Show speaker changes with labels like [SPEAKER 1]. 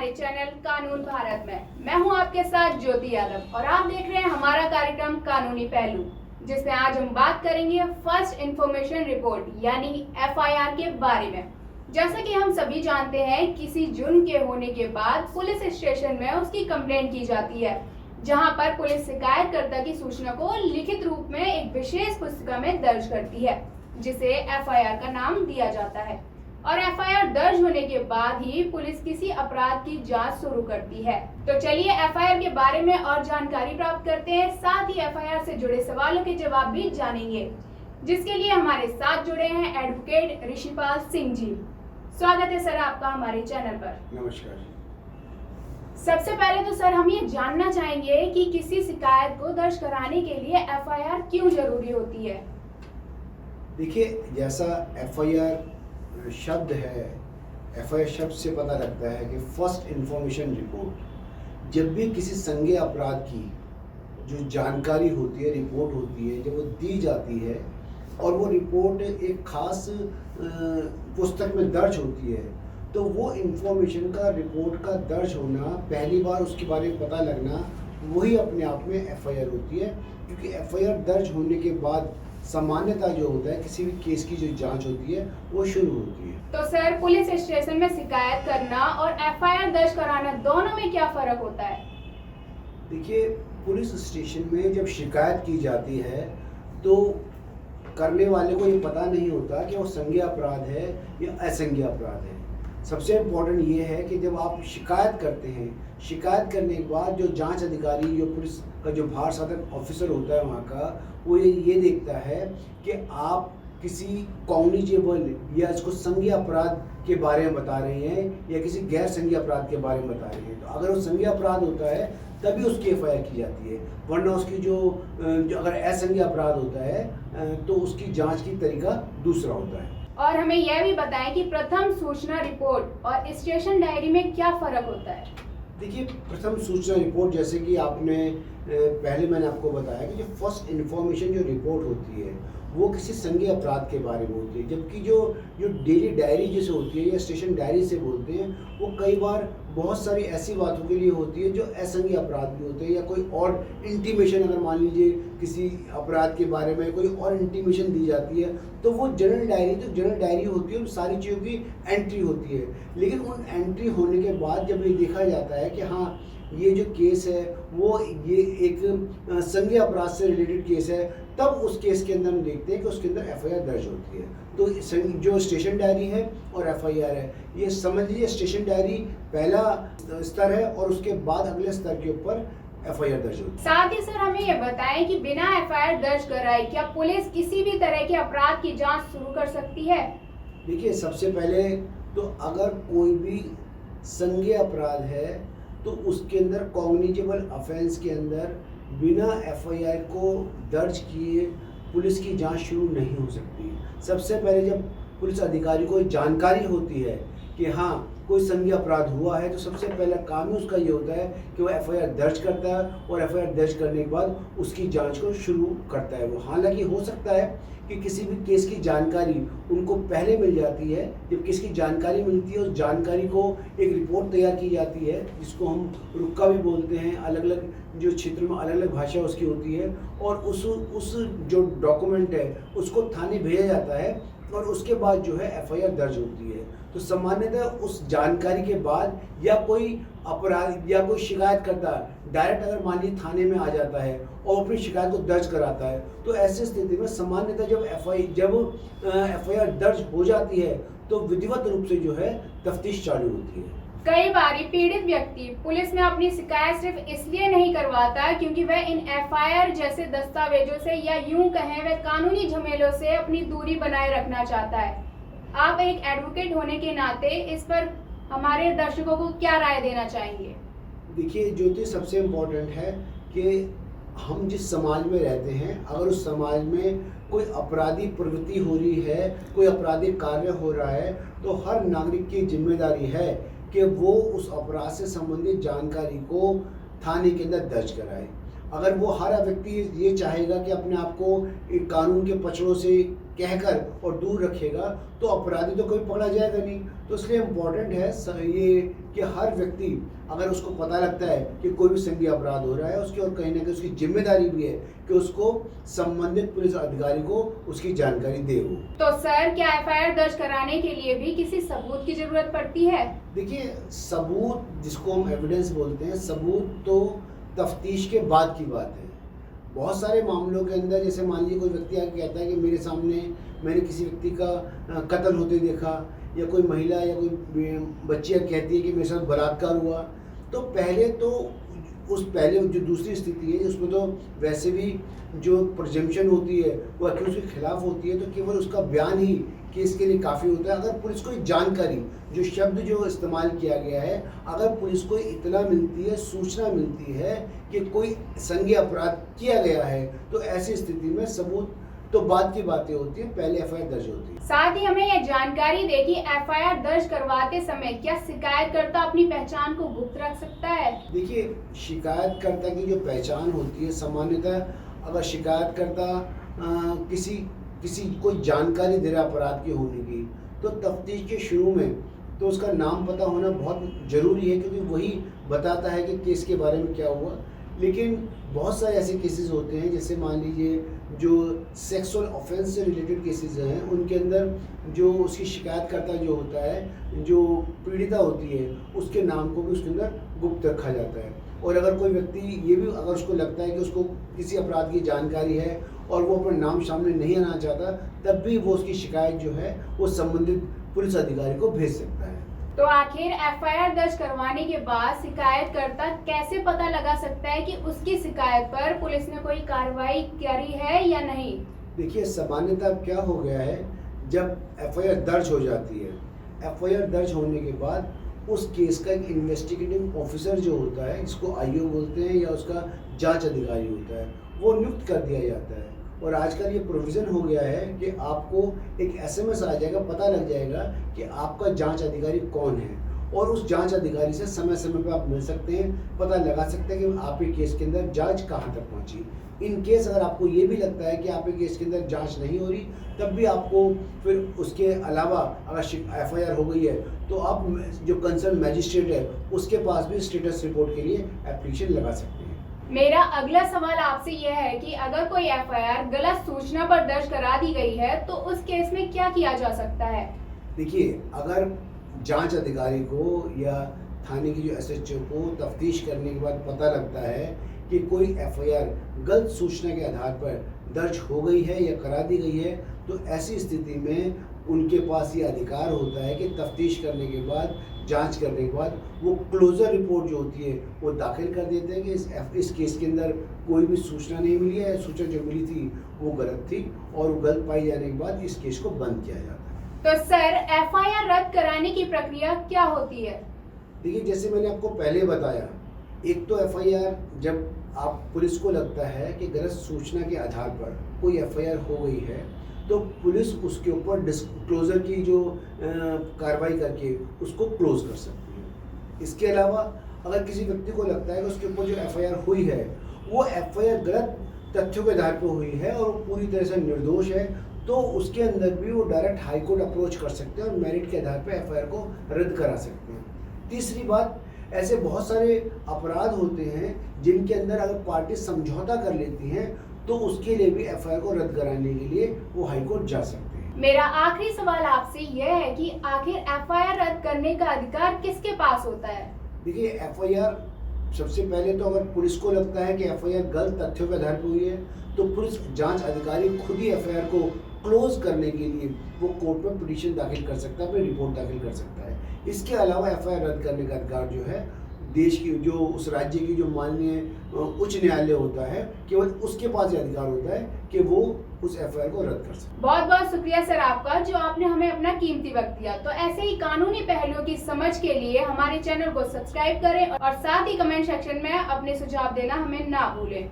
[SPEAKER 1] हमारे चैनल कानून भारत में। मैं हूं आपके साथ ज्योति यादव और आप देख रहे हैं हमारा कार्यक्रम कानूनी पहलू, जिसमें आज हम बात करेंगे फर्स्ट इंफॉर्मेशन रिपोर्ट यानी एफआईआर के बारे में। जैसा कि हम सभी जानते हैं, किसी जुर्म के होने के बाद पुलिस स्टेशन में उसकी कंप्लेंट की जाती है, जहां पर पुलिस शिकायतकर्ता की सूचना को लिखित रूप में एक विशेष पुस्तिका में दर्ज करती है, जिसे एफआईआर का नाम दिया जाता है। और एफआईआर दर्ज होने के बाद ही पुलिस किसी अपराध की जांच शुरू करती है। तो चलिए एफआईआर के बारे में और जानकारी प्राप्त करते हैं, साथ ही एफआईआर से जुड़े सवालों के जवाब भी जानेंगे, जिसके लिए हमारे साथ जुड़े हैं एडवोकेट ऋषिपाल सिंह जी। स्वागत है सर आपका हमारे चैनल पर।
[SPEAKER 2] नमस्कार।
[SPEAKER 1] सबसे पहले तो सर हम ये जानना चाहेंगे कि किसी शिकायत को दर्ज कराने के लिए एफआईआर क्यों जरूरी होती है।
[SPEAKER 2] देखिए, जैसा एफआईआर शब्द है, एफआईआर शब्द से पता लगता है कि फर्स्ट इंफॉर्मेशन रिपोर्ट। जब भी किसी संज्ञेय अपराध की जो जानकारी होती है, रिपोर्ट होती है, जब वो दी जाती है और वो रिपोर्ट एक खास पुस्तक में दर्ज होती है, तो वो इंफॉर्मेशन का, रिपोर्ट का दर्ज होना, पहली बार उसके बारे में पता लगना, वही अपने आप में एफआईआर होती है। क्योंकि एफआईआर दर्ज होने के बाद सामान्यतः जो होता है, किसी भी केस की जो जांच होती है वो शुरू होती है।
[SPEAKER 1] तो सर, पुलिस स्टेशन में शिकायत करना और एफआईआर दर्ज कराना दोनों में क्या फर्क होता है?
[SPEAKER 2] देखिए, पुलिस स्टेशन में जब शिकायत की जाती है तो करने वाले को ये पता नहीं होता कि वो संज्ञेय अपराध है या असंज्ञेय अपराध है। सबसे इम्पोर्टेंट ये है कि जब आप शिकायत करते हैं, शिकायत करने के बाद जो जांच अधिकारी, जो पुलिस का जो भार साधक ऑफिसर होता है वहाँ का, वो ये देखता है कि आप किसी कॉग्निजेबल या इसको संज्ञेय अपराध के बारे में बता रहे हैं या किसी गैर संज्ञेय अपराध के बारे में बता रहे हैं। तो अगर वो संज्ञेय अपराध होता है तभी उसकी एफआईआर की जाती है, वरना उसकी जो अगर असंज्ञेय अपराध होता है तो उसकी जांच की तरीका दूसरा होता है।
[SPEAKER 1] और हमें यह भी बताएं कि प्रथम सूचना रिपोर्ट और स्टेशन डायरी में क्या फर्क होता है?
[SPEAKER 2] देखिए, प्रथम सूचना रिपोर्ट, जैसे कि आपने पहले मैंने आपको बताया कि जो फर्स्ट इन्फॉर्मेशन जो रिपोर्ट होती है वो किसी संज्ञेय अपराध के बारे में होती है, जबकि जो डेली डायरी जैसे होती है या स्टेशन डायरी से बोलते हैं, वो कई बार बहुत सारी ऐसी बातों के लिए होती है जो असंज्ञेय अपराध भी होते हैं, या कोई और इंटीमेशन, अगर मान लीजिए किसी अपराध के बारे में कोई और इंटीमेशन दी जाती है, तो वो जनरल डायरी होती है, उन सारी चीज़ों की एंट्री होती है। लेकिन उन एंट्री होने के बाद जब ये देखा जाता है कि हाँ, ये जो केस है वो ये एक संज्ञेय अपराध से रिलेटेड केस है, तब उस केस के अंदर हम देखते हैं कि उसके अंदर एफआईआर दर्ज होती है। तो जो स्टेशन डायरी है और एफआईआर है, ये समझ लीजिए स्टेशन डायरी पहला स्तर है और उसके बाद अगले स्तर के ऊपर एफआईआर दर्ज होती है।
[SPEAKER 1] साथ ही सर हमें ये बताएं कि बिना एफआईआर दर्ज कराए क्या पुलिस किसी भी तरह के अपराध की जांच शुरू कर सकती है?
[SPEAKER 2] देखिए, सबसे पहले तो अगर कोई भी संज्ञेय अपराध है तो उसके अंदर कॉग्निजेबल ऑफेंस के अंदर बिना एफआईआर को दर्ज किए पुलिस की जांच शुरू नहीं हो सकती। सबसे पहले जब पुलिस अधिकारी को जानकारी होती है कि हाँ कोई संज्ञेय अपराध हुआ है, तो सबसे पहला काम ही उसका ये होता है कि वो एफआईआर दर्ज करता है और एफआईआर दर्ज करने के बाद उसकी जांच को शुरू करता है वो। हालांकि हो सकता है कि किसी भी केस की जानकारी उनको पहले मिल जाती है, जब किसी की जानकारी मिलती है उस जानकारी को एक रिपोर्ट तैयार की जाती है, जिसको हम रुक्का भी बोलते हैं। अलग अलग जो क्षेत्र में अलग अलग भाषा उसकी होती है, और उस जो डॉक्यूमेंट है उसको थाने भेजा जाता है और उसके बाद जो है एफआईआर दर्ज होती है। तो सामान्यतः उस जानकारी के बाद या कोई अपराध या कोई शिकायत करता डायरेक्ट अगर मान लीजिए थाने में आ जाता है और अपनी शिकायत को दर्ज कराता है, तो ऐसी स्थिति में सामान्यतः जब एफआईआर दर्ज हो जाती है तो विधिवत रूप से जो है तफ्तीश चालू होती है।
[SPEAKER 1] कई बार पीड़ित व्यक्ति पुलिस में अपनी शिकायत सिर्फ इसलिए नहीं करवाता क्योंकि वह इन एफआईआर जैसे दस्तावेजों से या यूं कहें वह कानूनी झमेलों से अपनी दूरी बनाए रखना चाहता है। आप एक एडवोकेट होने के नाते इस पर हमारे दर्शकों को क्या राय देना चाहेंगे?
[SPEAKER 2] देखिए ज्योति, सबसे इम्पोर्टेंट है कि हम जिस समाज में रहते हैं, अगर उस समाज में कोई अपराधी प्रवृत्ति हो रही है, कोई आपराधिक कार्य हो रहा है, तो हर नागरिक की जिम्मेदारी है कि वो उस अपराध से संबंधित जानकारी को थाने के अंदर दर्ज कराए। अगर वो हर व्यक्ति ये चाहेगा कि अपने आप को एक कानून के पचड़ों से कहकर और दूर रखेगा तो अपराधी तो कभी पकड़ा जाएगा नहीं। तो इसलिए इम्पोर्टेंट है ये कि हर व्यक्ति अगर उसको पता लगता है कि कोई भी संज्ञेय अपराध हो रहा है उसकी, और कहीं ना कहीं उसकी जिम्मेदारी भी है कि उसको संबंधित पुलिस अधिकारी को उसकी जानकारी दे वो।
[SPEAKER 1] तो सर, क्या एफआईआर दर्ज कराने के लिए भी किसी सबूत की जरूरत पड़ती है?
[SPEAKER 2] देखिए, सबूत जिसको हम एविडेंस बोलते हैं, सबूत तो तफ्तीश के बाद की बात है। बहुत सारे मामलों के अंदर, जैसे मान लीजिए कोई व्यक्ति आके कहता है कि मेरे सामने मैंने किसी व्यक्ति का कत्ल होते देखा, या कोई महिला या कोई बच्चियाँ कहती है कि मेरे साथ बलात्कार हुआ, तो पहले जो दूसरी स्थिति है उसमें तो वैसे भी जो प्रिजम्पशन होती है वो अक्यूज के खिलाफ होती है, तो केवल उसका बयान ही केस के लिए काफ़ी होता है। अगर पुलिस को जानकारी, जो शब्द जो इस्तेमाल किया गया है, अगर पुलिस को इतना मिलती है, सूचना मिलती है कि कोई संज्ञेय अपराध किया गया है, तो ऐसी स्थिति में सबूत तो बाद की बातें होती है, पहले एफआईआर दर्ज होती है।
[SPEAKER 1] साथ ही हमें यह जानकारी दे कि एफआईआर दर्ज करवाते समय क्या शिकायतकर्ता अपनी पहचान को गुप्त रख सकता है?
[SPEAKER 2] देखिए, शिकायतकर्ता की जो पहचान होती है, सामान्यतः अगर शिकायतकर्ता किसी कोई जानकारी दे रहा अपराध के होने की, तो तफ्तीश के शुरू में तो उसका नाम पता होना बहुत ज़रूरी है, क्योंकि वही बताता है कि केस के बारे में क्या हुआ। लेकिन बहुत सारे ऐसे केसेस होते हैं, जैसे मान लीजिए जो सेक्सुअल ऑफेंस से रिलेटेड केसेस हैं, उनके अंदर जो उसकी शिकायतकर्ता जो होता है, जो पीड़िता होती है, उसके नाम को भी उसके अंदर गुप्त रखा जाता है। और अगर कोई व्यक्ति ये भी, अगर उसको लगता है कि उसको किसी अपराध की जानकारी है और वो अपना नाम सामने नहीं आना चाहता, तब भी वो उसकी शिकायत जो है वो संबंधित पुलिस अधिकारी को भेज सकता है।
[SPEAKER 1] तो आखिर एफआईआर दर्ज करवाने के बाद शिकायतकर्ता कैसे पता लगा सकता है कि उसकी शिकायत पर पुलिस ने कोई कार्रवाई करी है या नहीं?
[SPEAKER 2] देखिए, सामान्यतः क्या हो गया है, जब एफआईआर दर्ज हो जाती है, एफआईआर दर्ज होने के बाद उस केस का एक इन्वेस्टिगेटिंग ऑफिसर जो होता है, जिसको आईओ बोलते हैं, या उसका जांच अधिकारी होता है, वो नियुक्त कर दिया जाता है। और आजकल ये प्रोविज़न हो गया है कि आपको एक एसएमएस आ जाएगा, पता लग जाएगा कि आपका जांच अधिकारी कौन है, और उस जांच अधिकारी से समय समय पर आप मिल सकते हैं, पता लगा सकते हैं कि आपके केस के अंदर जांच कहां तक पहुंची। इन केस अगर आपको ये भी लगता है कि आपके केस के अंदर जांच नहीं हो रही, तब भी आपको फिर उसके अलावा अगर एफआईआर हो गई है, तो आप जो कंसर्न मैजिस्ट्रेट है उसके पास भी स्टेटस रिपोर्ट के लिए एप्लीकेशन लगा सकते हैं।
[SPEAKER 1] मेरा अगला सवाल आपसे यह है कि अगर कोई एफआईआर गलत सूचना पर दर्ज करा दी गई है, तो उस केस में क्या किया जा सकता है?
[SPEAKER 2] देखिए, अगर जांच अधिकारी को या थाने की जो एसएचओ को तफ्तीश करने के बाद पता लगता है कि कोई एफआईआर गलत सूचना के आधार पर दर्ज हो गई है या करा दी गई है, तो ऐसी स्थिति में उनके पास ये अधिकार होता है कि तफ्तीश करने के बाद, जांच करने के बाद, वो क्लोजर रिपोर्ट जो होती है वो दाखिल कर देते हैं कि इस केस के अंदर कोई भी सूचना नहीं मिली है, सूचना जो मिली थी वो गलत थी, और वो गलत पाई जाने के बाद इस केस को बंद किया जाता है।
[SPEAKER 1] तो सर, एफआईआर रद्द कराने की प्रक्रिया क्या होती है?
[SPEAKER 2] देखिए, जैसे मैंने आपको पहले बताया, एक तो एफआईआर जब आप पुलिस को लगता है कि गलत सूचना के आधार पर कोई एफआईआर हो गई है, तो पुलिस उसके ऊपर डिस्क्लोजर की जो कार्रवाई करके उसको क्लोज कर सकती है। इसके अलावा अगर किसी व्यक्ति को लगता है कि उसके ऊपर जो एफआईआर हुई है वो एफआईआर गलत तथ्यों के आधार पर हुई है और वो पूरी तरह से निर्दोष है, तो उसके अंदर भी वो डायरेक्ट हाई कोर्ट अप्रोच कर सकते हैं और मेरिट के आधार पर एफआईआर को रद्द करा सकते हैं। तीसरी बात, ऐसे बहुत सारे अपराध होते हैं जिनके अंदर अगर पार्टी समझौता कर लेती हैं, तो उसके लिए भी एफआईआर को रद्द कराने के लिए वो हाई कोर्ट जा सकते हैं।
[SPEAKER 1] मेरा आखिरी सवाल आपसे यह है कि आखिर एफआईआर रद्द करने का अधिकार किसके पास होता है?
[SPEAKER 2] देखिए, एफआईआर सबसे पहले तो अगर पुलिस को लगता है कि एफआईआर गलत तथ्यों के आधार पर हुई है, तो पुलिस जांच अधिकारी खुद ही एफआईआर को क्लोज करने के लिए वो कोर्ट में पिटीशन दाखिल कर सकता है, अपनी रिपोर्ट दाखिल कर सकता है। इसके अलावा एफआईआर रद्द करने का अधिकार जो है देश की, जो उस राज्य की जो माननीय उच्च न्यायालय होता है, केवल उसके पास ये अधिकार होता है कि वो उस एफआईआर को रद्द कर सकते।
[SPEAKER 1] बहुत बहुत शुक्रिया सर आपका, जो आपने हमें अपना कीमती वक्त दिया। तो ऐसे ही कानूनी पहलुओं की समझ के लिए हमारे चैनल को सब्सक्राइब करें और साथ ही कमेंट सेक्शन में अपने सुझाव देना हमें ना भूलें।